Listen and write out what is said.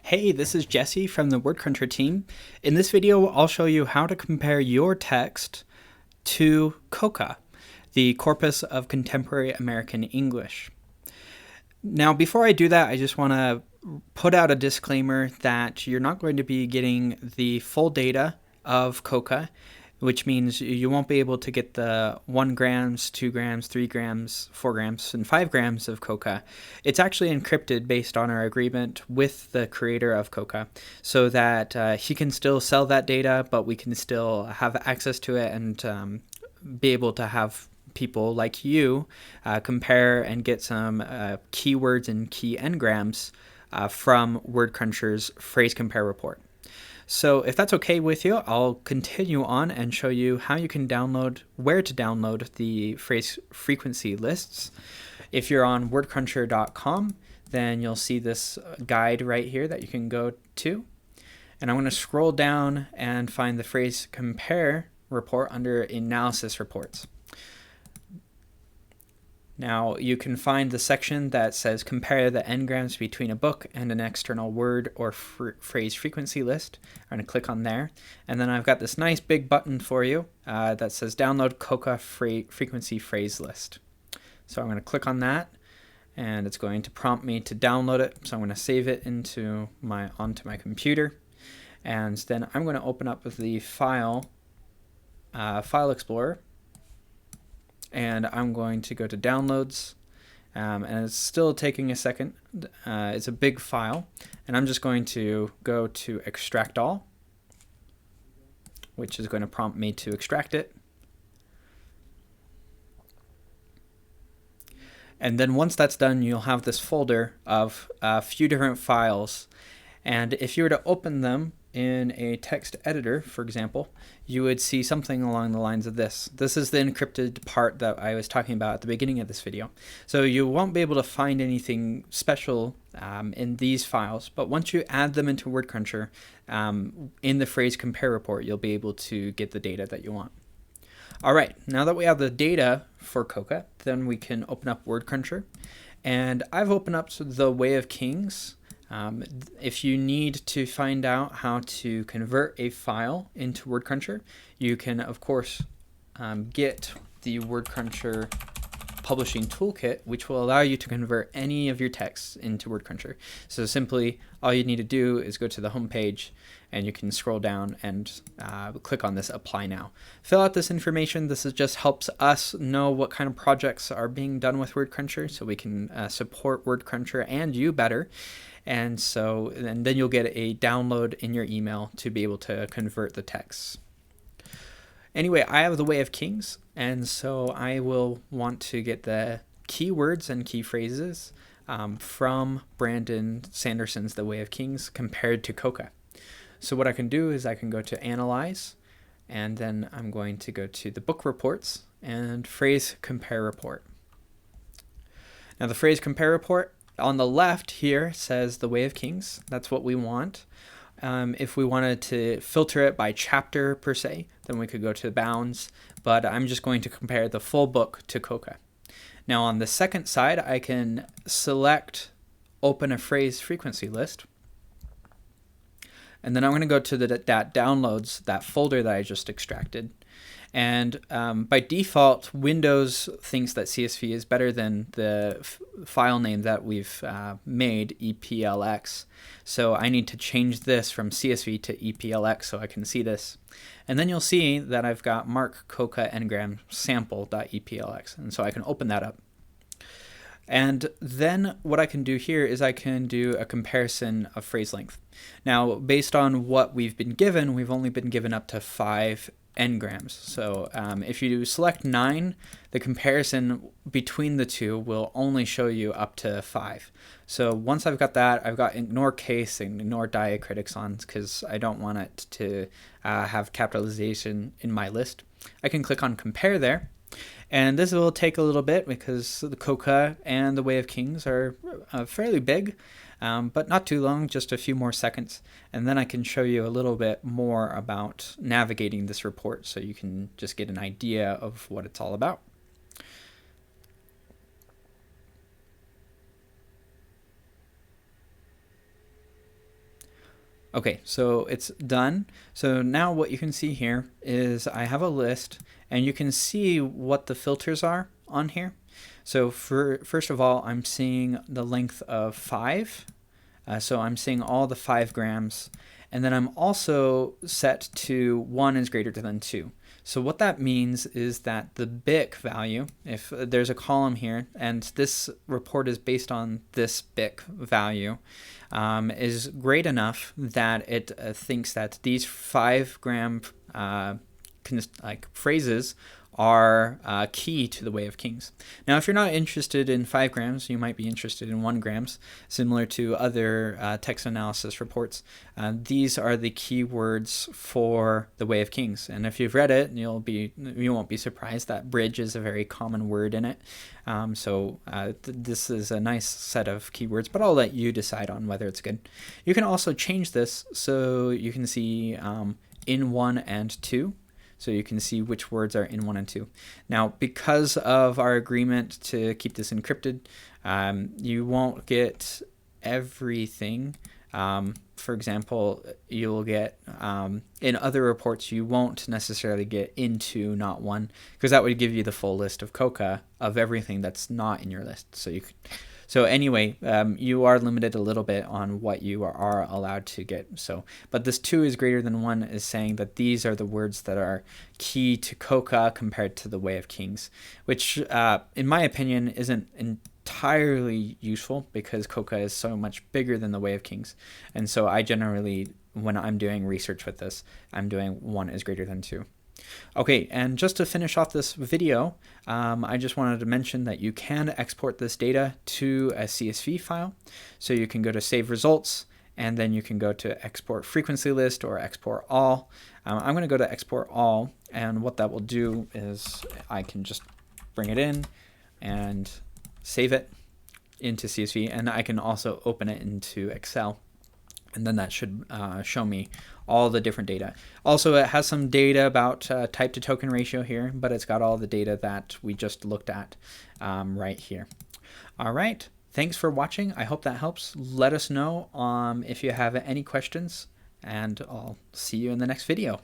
Hey, this is Jesse from the WordCruncher team. In this video, I'll show you how to compare your text to COCA, the Corpus of Contemporary American English. Now, before I do that, I just want to put out a disclaimer that you're not going to be getting the full data of COCA, which means you won't be able to get the 1 grams, 2 grams, 3 grams, 4 grams, and 5 grams of COCA. It's actually encrypted based on our agreement with the creator of COCA so that he can still sell that data, but we can still have access to it and be able to have people like you compare and get some keywords and key n-grams from WordCruncher's phrase compare report. So if that's okay with you, I'll continue on and show you how you can where to download the phrase frequency lists. If you're on wordcruncher.com, then you'll see this guide right here that you can go to. And I'm going to scroll down and find the phrase compare report under analysis reports. Now you can find the section that says compare the n-grams between a book and an external word or phrase frequency list. I'm going to click on there, and then I've got this nice big button for you that says download COCA frequency phrase list. So I'm going to click on that, and it's going to prompt me to download it. So I'm going to save it onto my computer, and then I'm going to open up the file Explorer. And I'm going to go to downloads, and it's still taking a second. It's a big file, and I'm just going to go to extract all, which is going to prompt me to extract it. And then once that's done, you'll have this folder of a few different files, and if you were to open them in a text editor, for example, you would see something along the lines of this. This is the encrypted part that I was talking about at the beginning of this video. So you won't be able to find anything special in these files, but once you add them into WordCruncher, in the phrase compare report, you'll be able to get the data that you want. All right, now that we have the data for COCA, then we can open up WordCruncher. And I've opened up the Way of Kings. If you need to find out how to convert a file into WordCruncher, you can, of course, get the WordCruncher Publishing Toolkit, which will allow you to convert any of your texts into WordCruncher. So simply, all you need to do is go to the home page, and you can scroll down and click on this Apply Now. Fill out this information. This just helps us know what kind of projects are being done with WordCruncher, so we can support WordCruncher and you better. And then you'll get a download in your email to be able to convert the texts. Anyway, I have the Way of Kings, and so I will want to get the keywords and key phrases from Brandon Sanderson's The Way of Kings compared to COCA. So what I can do is I can go to Analyze, and then I'm going to go to the Book Reports and Phrase Compare Report. Now the Phrase Compare Report on the left here says The Way of Kings. That's what we want. If we wanted to filter it by chapter per se, then we could go to bounds, but I'm just going to compare the full book to COCA. Now on the second side, I can select open a phrase frequency list, and then I'm going to go to that downloads, that folder that I just extracted. And by default, Windows thinks that CSV is better than the file name that we've made, EPLX. So I need to change this from CSV to EPLX so I can see this. And then you'll see that I've got mark COCA ngram sample.eplx. And so I can open that up. And then what I can do here is I can do a comparison of phrase length. Now, based on what we've only been given up to 5 n-grams. So if you select 9, the comparison between the two will only show you up to 5. So once I've got that, I've got ignore case and ignore diacritics on because I don't want it to have capitalization in my list. I can click on compare there. And this will take a little bit because the COCA and the Way of Kings are fairly big, but not too long, just a few more seconds. And then I can show you a little bit more about navigating this report so you can just get an idea of what it's all about. Okay, so it's done. So now what you can see here is I have a list, and you can see what the filters are on here. So first of all, I'm seeing the length of 5. So I'm seeing all the 5 grams. And then I'm also set to 1 is greater than 2. So what that means is that the BIC value, if there's a column here, and this report is based on this BIC value, is great enough that it thinks that these 5 gram phrases are key to the Way of Kings. Now, if you're not interested in 5 grams, you might be interested in 1 grams, similar to other text analysis reports. These are the keywords for the Way of Kings, and if you've read it, you won't be surprised that bridge is a very common word in it. This is a nice set of keywords, but I'll let you decide on whether it's good. You can also change this so you can see in 1 and 2. So you can see which words are in 1 and 2. Now, because of our agreement to keep this encrypted, you won't get everything. For example, you'll get, in other reports, you won't necessarily get into not 1, because that would give you the full list of COCA of everything that's not in your list. So anyway, you are limited a little bit on what you are allowed to get. But this 2 is greater than 1 is saying that these are the words that are key to COCA compared to the Way of Kings, which in my opinion isn't entirely useful because COCA is so much bigger than the Way of Kings. And so I generally, when I'm doing research with this, I'm doing 1 is greater than 2. Okay, and just to finish off this video, I just wanted to mention that you can export this data to a CSV file. So you can go to Save Results, and then you can go to Export Frequency List or Export All. I'm going to go to Export All, and what that will do is I can just bring it in and save it into CSV, and I can also open it into Excel. And then that should show me all the different data. Also, it has some data about type to token ratio here, but it's got all the data that we just looked at right here. All right, thanks for watching. I hope that helps. Let us know if you have any questions, and I'll see you in the next video.